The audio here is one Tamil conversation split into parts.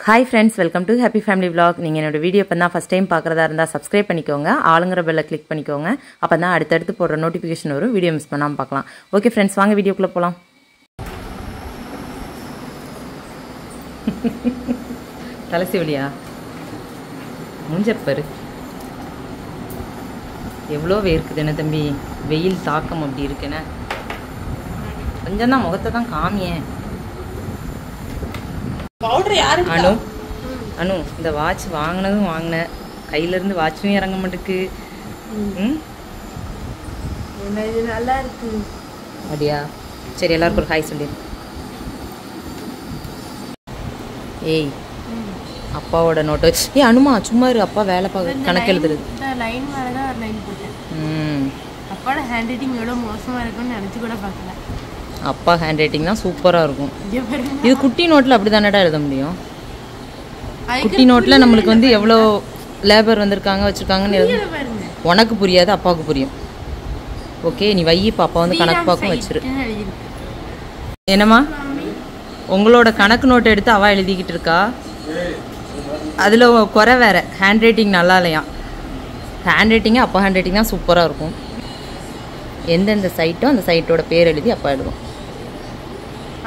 Hi friends, welcome to Happy Family Vlog. நீங்க என்னோட வீடியோ பண்ணா first time பார்க்கறதா இருந்தா subscribe பண்ணிக்கோங்க. ஆளுங்கற பெல்ல click பண்ணிக்கோங்க. அப்பதான் அடுத்து போடுற நோட்டிஃபிகேஷன் வரும். வீடியோ மிஸ் பண்ணாம பார்க்கலாம். ஓகே friends, வாங்க வீடியோக்குள்ள போலாம். தலைசிவலியா? மூஞ்சப்பரு. எவ்வளோ வேர்க்குது என்ன தம்பி? வெயில் தாக்கம் அப்படி இருக்குனே. கொஞ்சம் தான் முகத்தை தான் காமியே. பவுடர் யாரு அனு அனு இந்த வாட்ச் வாங்கினதும் வாங்கினேன், கையில இருந்து வாட்சும் இறங்க மாட்டேக்கு. இது நல்லா இருக்கு அப்படியா? சரி, எல்லாருக்கும் ஒரு ஹாய் சொல்லு. ஏய், அப்பாவோட நோட்டு. ஏய் அனுமா சும்மா இரு, அப்பா வேலை பார்க்க கணக்கு எழுதுறது. இந்த லைன் மேல தான் ஒரு லைன் போட்டேன். அப்பாவோட ஹேண்ட் ரைட்டிங் எவ்வளவு மோசமா இருக்குன்னு நினைச்சு கூட பார்க்கல. அப்பா ஹேண்ட் ரைட்டிங் தான் சூப்பரா இருக்கும். இது குட்டி நோட்ல அப்படிதானடா எழுத முடியும். குட்டி நோட்ல நம்மளுக்கு வந்து எவ்வளோ லேபர் வந்திருக்காங்க வச்சிருக்காங்கன்னு எழுத உனக்கு புரியாது, அப்பாவுக்கு புரியும். ஓகே, நீ வை. இப்போ அப்பா வந்து கணக்கு பார்க்கும் வச்சிரு. என்னம்மா உங்களோட கணக்கு நோட்டை எடுத்து அவ எழுதிக்கிட்டு இருக்கா. அதில் குறை வேற, ஹேண்ட் ரைட்டிங் நல்லா இல்லையா. ஹேண்ட் ரைட்டிங்கே அப்பா ஹேண்ட் ரைட்டிங் தான் சூப்பராக இருக்கும். எந்தெந்த சைட்டோ அந்த சைட்டோட பேர் எழுதி அப்பா எழுதும்.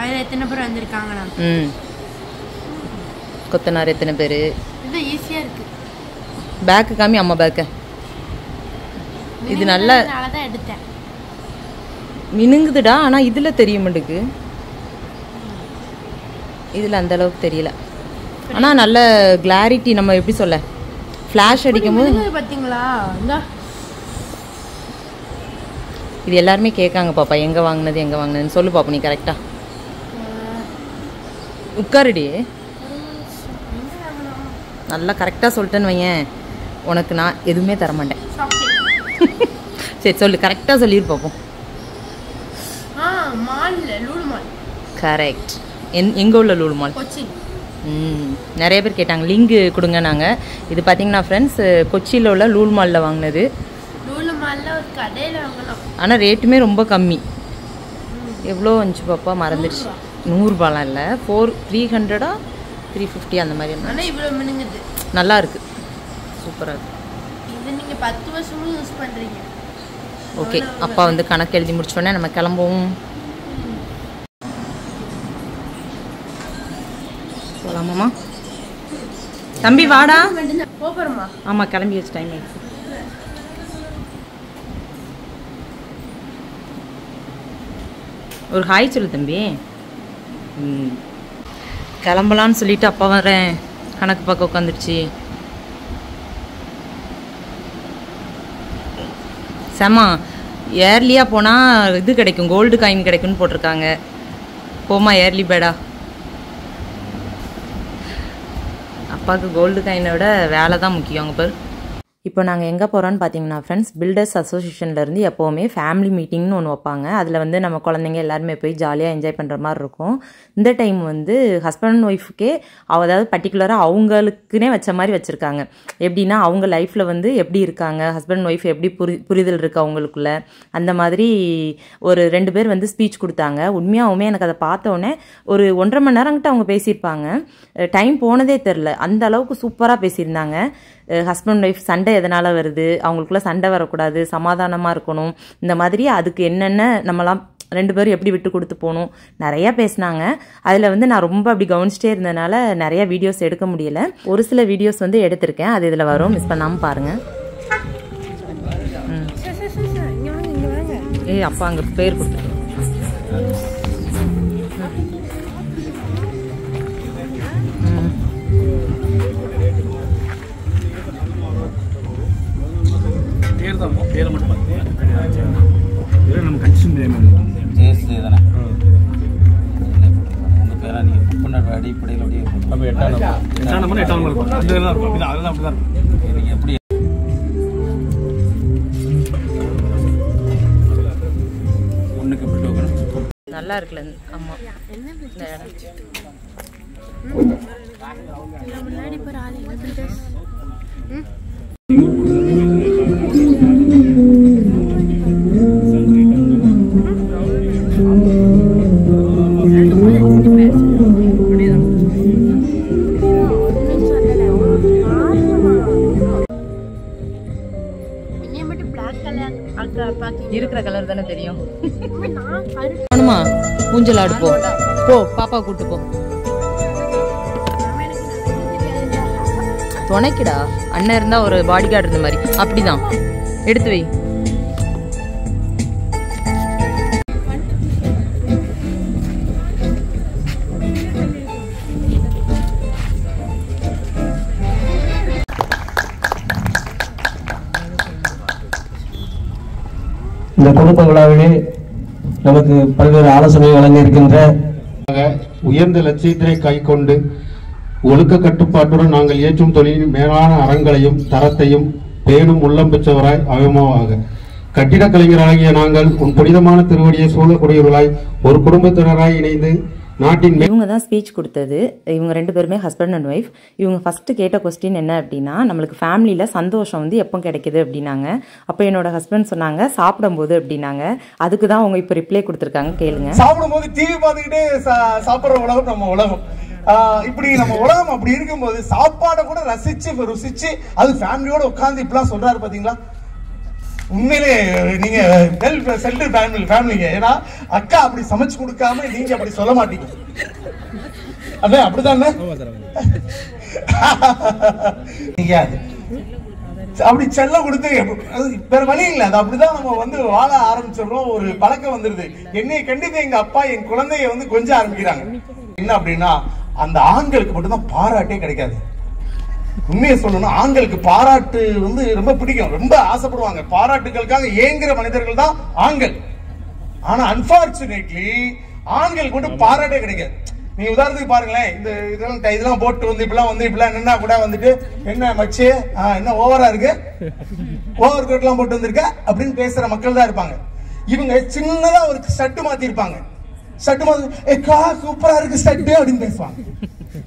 அதில் எத்தனை பேர் வந்திருக்காங்களா? கொத்தனார் எத்தனை பேர்? இது ஈஸியாக இருக்கு. பேக்கு காமி, அம்மா பேக்கு. இது நல்ல தான் எடுத்தேன். மினுங்குதுடா, ஆனால் இதில் தெரிய மாட்டேக்கு. இதில் அந்த அளவுக்கு தெரியல, ஆனால் நல்ல கிளாரிட்டி. நம்ம எப்படி சொல்ல, ஃப்ளாஷ் அடிக்கும் போது பார்த்தீங்களா? இது எல்லாருமே கேட்காங்க பாப்பா, எங்கே வாங்கினது எங்கே வாங்கினதுன்னு சொல்லு பாப்பா. நீ கரெக்டாக உட்காருடி. நல்லா கரெக்டாக சொல்லிட்டேன்னு வையேன், உனக்கு நான் எதுவுமே தரமாட்டேன். சரி சொல்லு, கரெக்டாக சொல்லிடு பார்ப்போம். கரெக்ட். எங்கே உள்ள லூலு மால்? நிறைய பேர் கேட்டாங்க, லிங்கு கொடுங்க. நாங்கள் இது பார்த்தீங்கன்னா ஃப்ரெண்ட்ஸ் கொச்சியில் உள்ள லூலு மாலில் வாங்கினது. ஆனால் ரேட்டுமே ரொம்ப கம்மி. எவ்வளோ வந்துச்சு பாப்பா? மறந்துடுச்சு. 100 ரூபாலாம் இல்லை, 300 350 அந்த மாதிரி. நல்லா இருக்கு, சூப்பராக இருக்கு. நீங்கள் 10 வருஷமும் யூஸ் பண்ணுறீங்க. ஓகே, அப்பா வந்து கணக்கு எழுதி முடிச்சோடனே நம்ம கிளம்புவோம். போகலாமாம்மா? தம்பி வாடா. போகிறோமா? ஆமாம், கிளம்பி வச்சு டைம் ஆயிடுச்சு. ஒரு ஹாய் சொல்லு தம்பி. கிளம்பலான்னு சொல்லிட்டு அப்பா வரேன், கணக்கு பார்க்க உட்காந்துருச்சு. செம்மா ஏர்லியாக போனால் இது கிடைக்கும், கோல்டு காயின் கிடைக்கும்னு போட்டிருக்காங்க. போமா ஏர்லி பேடா. அப்பாவுக்கு கோல்டு காயினை விட வேலை தான் முக்கியம். அங்கே பேர் இப்போ நாங்கள் எங்கே போகிறோன்னு பார்த்தீங்கன்னா ஃப்ரெண்ட்ஸ், பில்டர்ஸ் அசோசியேஷன்லேருந்து எப்போவுமே ஃபேமிலி மீட்டிங்னு ஒன்று வைப்பாங்க. அதில் வந்து நம்ம குழந்தைங்க எல்லாருமே போய் ஜாலியாக என்ஜாய் பண்ணுற மாதிரி இருக்கும். இந்த டைம் வந்து ஹஸ்பண்ட் அண்ட் ஒய்ஃபுக்கே அதாவது பர்டிகுலராக அவங்களுக்குனே வச்ச மாதிரி வச்சுருக்காங்க. எப்படின்னா அவங்க லைஃப்பில் வந்து எப்படி இருக்காங்க, ஹஸ்பண்ட் அண்ட் ஒய்ஃப் எப்படி புரிதல் இருக்குது அவங்களுக்குள்ள, அந்த மாதிரி ஒரு 2 பேர் வந்து ஸ்பீச் கொடுத்தாங்க. உண்மையாகவுமே எனக்கு அதை பார்த்தோன்னே ஒரு 1.5 மணி நேரங்கிட்ட அவங்க பேசியிருப்பாங்க. டைம் போனதே தெரில, அந்த அளவுக்கு சூப்பராக பேசியிருந்தாங்க. ஹஸ்பண்ட் ஒய்ஃப் சண்டை எதனால் வருது, அவங்களுக்குள்ள சண்டை வரக்கூடாது, சமாதானமாக இருக்கணும், இந்த மாதிரி அதுக்கு என்னென்ன நம்மலாம் 2 பேரும் எப்படி விட்டு கொடுத்து போகணும், நிறையா பேசினாங்க. அதில் வந்து நான் ரொம்ப அப்படி கவனிச்சிட்டே இருந்ததுனால நிறையா வீடியோஸ் எடுக்க முடியல. ஒரு சில வீடியோஸ் வந்து எடுத்திருக்கேன், அது இதில் வரும், மிஸ் பண்ணாமல் பாருங்கள். ஏய் அப்பா அங்கே பேர் கொடுத்துருக்கேன். பேரை மட்டும் பார்த்து நம்ம கன்சியூம் ஜேஎஸ்டி தானே உங்கள் பேராக நீங்கள் புக் பண்ண அடிப்படையில் அப்படியே அப்போ 8ஆம் நம்பர் இருக்கும். அந்த தான் இருக்கும். இது அதெல்லாம் அப்படி தான் இருக்கும். நீங்கள் எப்படி ஒன்றுக்கு எப்படி டோக்கன் நல்லா இருக்குல்ல? ஆமாம், இந்த இடம் முன்னாடி போகிற ஆள் இருக்கிற கலர் தானே தெரியும். வேணுமா ஊஞ்சல் ஆடு போ போ பாப்பா கூட்டு போ. துணைக்குடா அண்ணன் இருந்தா ஒரு பாடி கார்டு இருந்த மாதிரி அப்படிதான் எடுத்து வை. இந்த குடும்ப விழாவிலே நமக்கு பல்வேறு ஆலோசனை வழங்க இருக்கின்ற உயர்ந்த லட்சியத்தினை கைக்கொண்டு ஒழுக்க கட்டுப்பாட்டுடன் நாங்கள் ஏற்றும் தொழிலின் மேலான அறங்களையும் தரத்தையும் பேணும் உள்ளம் பெற்றவராய் அவயமாக கட்டிடக் கலைஞராகிய நாங்கள் உன் புனிதமான திருவடியை சூழக்கூடியவர்களாய் ஒரு குடும்பத்தினராய் இணைந்து நாட்டின் இவங்க தான் ஸ்பீச் கொடுத்தது. இவங்க 2 பேருமே ஹஸ்பண்ட் அண்ட் ஒய்ஃப். இவங்க ஃபஸ்ட்டு கேட்ட கொஸ்டின் என்ன அப்படின்னா, நம்மளுக்கு ஃபேமிலியில் சந்தோஷம் வந்து எப்போ கிடைக்குது அப்படின்னாங்க. அப்போ என்னோட ஹஸ்பண்ட் சொன்னாங்க சாப்பிடும்போது அப்படின்னாங்க. அதுக்கு தான் அவங்க இப்போ ரிப்ளை கொடுத்துருக்காங்க, கேளுங்க. சாப்பிடும்போது டிவி பார்த்துக்கிட்டே சாப்பிட்ற உலகம் நம்ம உலகம். இப்படி நம்ம உலகம் அப்படி இருக்கும்போது சாப்பாடை கூட ருசிச்சு அது ஃபேமிலியோட உட்கார்ந்து இப்படிலாம் சொல்றாரு பாத்தீங்களா. உண்மையிலே நீங்க வெல் செட்டில்டு ஃபேமிலிங்க. ஏன்னா அக்கா அப்படி சமைச்சு கொடுக்காம நீங்க அப்படி சொல்ல மாட்டீங்க. அதான் அப்படிதானே அப்படி செல்ல கொடுத்து வேற வழி இல்லை. அது அப்படிதான் நம்ம வந்து வாழ ஆரம்பிச்சிடறோம். ஒரு பழக்கம் வந்துருது. என்னைய கண்டிப்பா எங்க அப்பா என் குழந்தைய வந்து கொஞ்சம் ஆரம்பிக்கிறாங்க. என்ன அப்படின்னா அந்த ஆண்களுக்கு மட்டும்தான் பாராட்டே கிடைக்காது. உண்மையை சொல்லணும், ஆண்களுக்கு பாராட்டு வந்து ரொம்ப பிடிக்கும், ரொம்ப ஆசைப்படுவாங்க. பாராட்டுகளுக்காக ஏங்குற மனிதர்கள் தான் ஆண்கள். ஆனா அன்பார்ச்சுனேட்லி ஆண்களுக்கு மட்டும் பாராட்டே கிடைக்காது. நீ உதாரணத்துக்கு பாருங்களேன், இதெல்லாம் போட்டு வந்து இப்பெல்லாம் நின்னா கூட வந்துட்டு என்ன மச்சு என்ன ஓவரா இருக்கு, ஓவர் கோட் எல்லாம் போட்டு வந்திருக்க அப்படின்னு பேசுற மக்கள் தான் இருப்பாங்க. இவங்க சின்னதா ஒரு ஷர்ட் மாத்தி இருப்பாங்க. ஷர்ட் மாத்தி சூப்பரா இருக்கு ஷர்ட் அப்படின்னு பேசுவாங்க.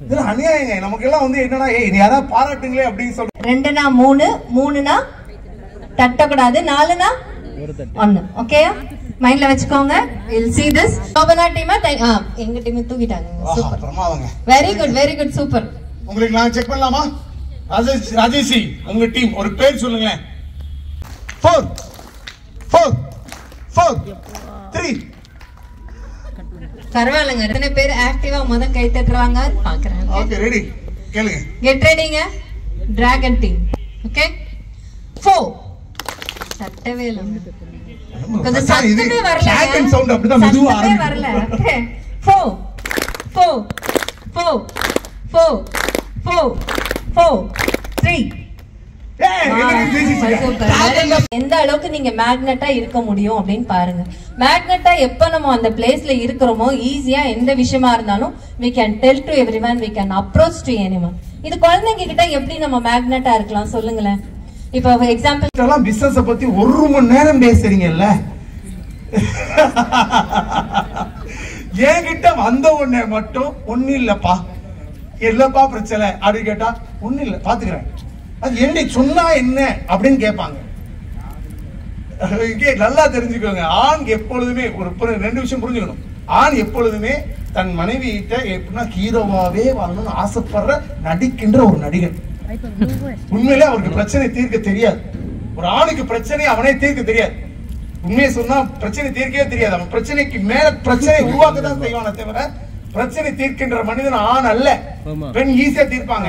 இதெல்லாம் அநியாயங்க. நமக்கு எல்லாம் வந்து என்னன்னா யாராவது பாராட்டுங்களே அப்படின்னு சொல்றேன். 2னா 3, 3னா தட்டக்கூடாது, 4னா 1. ஓகே, மைண்ட்ல வச்சுக்கோங்க. we'll see this. Shobana team எங்க டீம் தூக்கிட்டாங்க. சூப்பர், பிரமாதங்க. Very good super. உங்களுக்கு நான் செக் பண்ணலாமா? ராஜேஷ் உங்க டீம் ஒரு பேர் சொல்லுங்களேன். 4 3. பரவாயில்லைங்க, 2 பேர் ஆக்டிவா முதல் கை தட்டுறாங்க பாக்குறேன். ஓகே, ரெடி, கேளுங்க. கெட் ரெடிங்க. Dragon team. ஓகே 4. தட்டவே இல்ல, கொஞ்சம் சத்தமே வரல. டிராகன் சவுண்ட் அப்படிதான் மெதுவா வரல. ஓகே 4 3. எந்த அளவுக்கு நீங்க மேக்னெட்டா இருக்க முடியும் அப்படின்னு பாருங்க. மேக்னெட்டா எப்ப நம்ம அந்த பிளேஸ்ல இருக்கிறோமோ ஈஸியா எந்த விஷயமா இருந்தாலும் we can tell to everyone, we can approach to anyone. இது குழந்தைங்க கிட்ட எப்படி நம்ம மேக்னெட்டா இருக்கலாம் சொல்லுங்களேன். இப்போ எக்ஸாம்பிள் பிசினஸ் பத்தி 1 மணி நேரம் பேசுறீங்கல்ல, என்கிட்ட வந்த உடனே மட்டும் ஒன்னும் இல்லப்பா பிரச்சனை அப்படின்னு கேட்டா ஒன்னும் இல்ல பாத்துக்கிறேன், அது என்ன சொன்னா என்ன அப்படின்னு கேட்பாங்க. நல்லா தெரிஞ்சுக்கோங்க, ஆண் எப்பொழுதுமே ஒரு 2 விஷயம் புரிஞ்சுக்கணும். ஆண் எப்பொழுதுமே தன் மனைவி கிட்ட எப்படின்னா ஹீரோவாவே வாழணும்னு ஆசைப்படுற நடிக்கின்ற ஒரு நடிகன். உண்மையிலே அவருக்கு பிரச்சனை தீர்க்க தெரியாது. ஒரு ஆணுக்கு பிரச்சனை அவனே தீர்க்க தெரியாது. உண்மையை சொன்னா பிரச்சனை தீர்க்கவே தெரியாது. அவன் பிரச்சனைக்கு மேல பிரச்சனை உருவாக்க தான் செய்வானே தவிர பிரச்சனை தீர்க்கின்ற மனிதன் ஆண் அல்ல. பெண் ஈஸியா தீர்ப்பாங்க.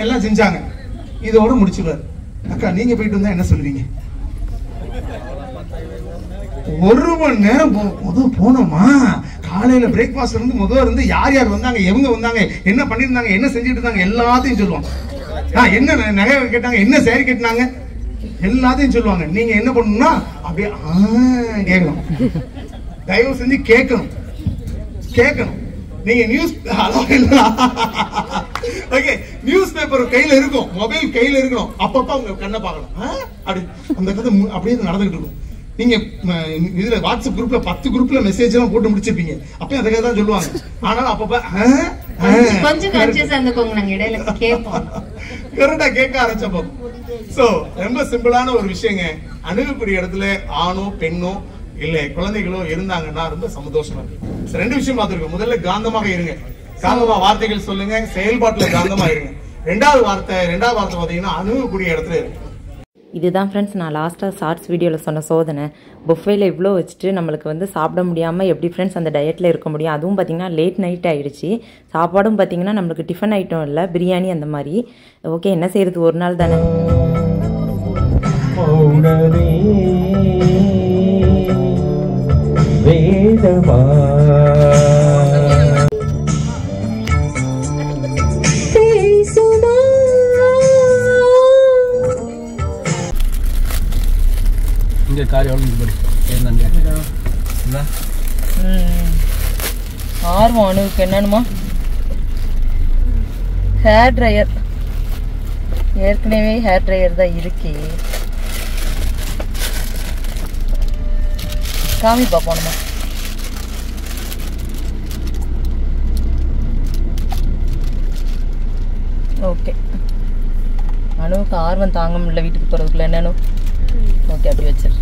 எல்லாம் செஞ்சாங்க, இதோட முடிச்சுடுவாரு. அக்கா நீங்க போயிட்டு வந்தா என்ன சொல்லுவீங்க? 1 மணி நேரம் போனோமா, காலையில பிரேக்ஃபாஸ்ட்ல இருந்து முதல்ல இருந்து யார் யார் வந்தாங்க, எவங்க வந்தாங்க, என்ன பண்ணிருந்தாங்க, என்ன செஞ்சுட்டு இருந்தாங்க எல்லாத்தையும் சொல்லுவாங்க. என்ன நகை கேட்டாங்க, என்ன சேரி கட்டினாங்க எல்லாத்தையும் சொல்லுவாங்க. நீங்க என்ன பண்ணணும்னா அப்படியே கேட்கணும். தயவு செஞ்சு கேட்கணும். நீங்க நியூஸ் ஓகே நியூஸ் பேப்பர் கையில இருக்கும், மொபைல் கையில இருக்கணும். அப்பப்ப உங்க கண்ணை பார்க்கணும். அப்படி அந்த கதை அப்படியே நடந்துகிட்டு இருக்கும். நீங்க இதுல வாட்ஸ்அப் குரூப்ல 10 குரூப்ல மெசேஜ் எல்லாம் போட்டு முடிச்சிருப்பீங்க. அப்பயும் அதை தான் சொல்லுவாங்க. ஆனாலும் அப்பப்ப கொஞ்சம் கான்ஷியஸா இருந்துக்கோங்க, நாங்க இடையில கேட்போம். கரெக்டா கேட்க ஆரம்பிச்சப்போ. சோ ரொம்ப சிம்பிளான ஒரு விஷயங்க. அணுகக்கூடிய இடத்துல ஆணோ பெண்ணோ இல்ல குழந்தைகளோ இருந்தாங்கன்னா ரொம்ப சந்தோஷமா இருக்கு. 2 விஷயம் பார்த்திருக்கோம். முதல்ல காந்தமாக இருங்க, காந்தமா வார்த்தைகள் சொல்லுங்க, செயல்பாட்டுல காந்தமா இருங்க. ரெண்டாவது வார்த்தை பாத்தீங்கன்னா அணுகக்கூடிய இடத்துல இருக்கு. இதுதான் ஃப்ரெண்ட்ஸ் நான் லாஸ்ட்டாக ஷார்ட்ஸ் வீடியோவில் சொன்ன சோதனை. புஃபேல இவ்வளோ வச்சுட்டு நம்மளுக்கு வந்து சாப்பிட முடியாமல் எப்படி ஃப்ரெண்ட்ஸ் அந்த டயட்டில் இருக்க முடியும்? அதுவும் பார்த்திங்கன்னா லேட் நைட் ஆகிடுச்சு. சாப்பாடும் பார்த்திங்கன்னா நம்மளுக்கு டிஃபன் ஐட்டம் இல்லை, பிரியாணி அந்த மாதிரி. ஓகே, என்ன செய்கிறது, ஒரு நாள் தானே. இங்கே கார் எவ்வளோ படி என்ன ஆர்வம் அணுவுக்கு என்னன்னுமா? Hair dryer. ஏற்கனவே ஹேர் ட்ரையர் தான் இருக்கு. காமி பார்ப்போம்மா. ஓகே, அணுவுக்கு ஆர்வம் தாங்க முடியல வீட்டுக்கு போகிறதுக்குள்ள. என்னன்னு ஓகே அப்படி வச்சிரு.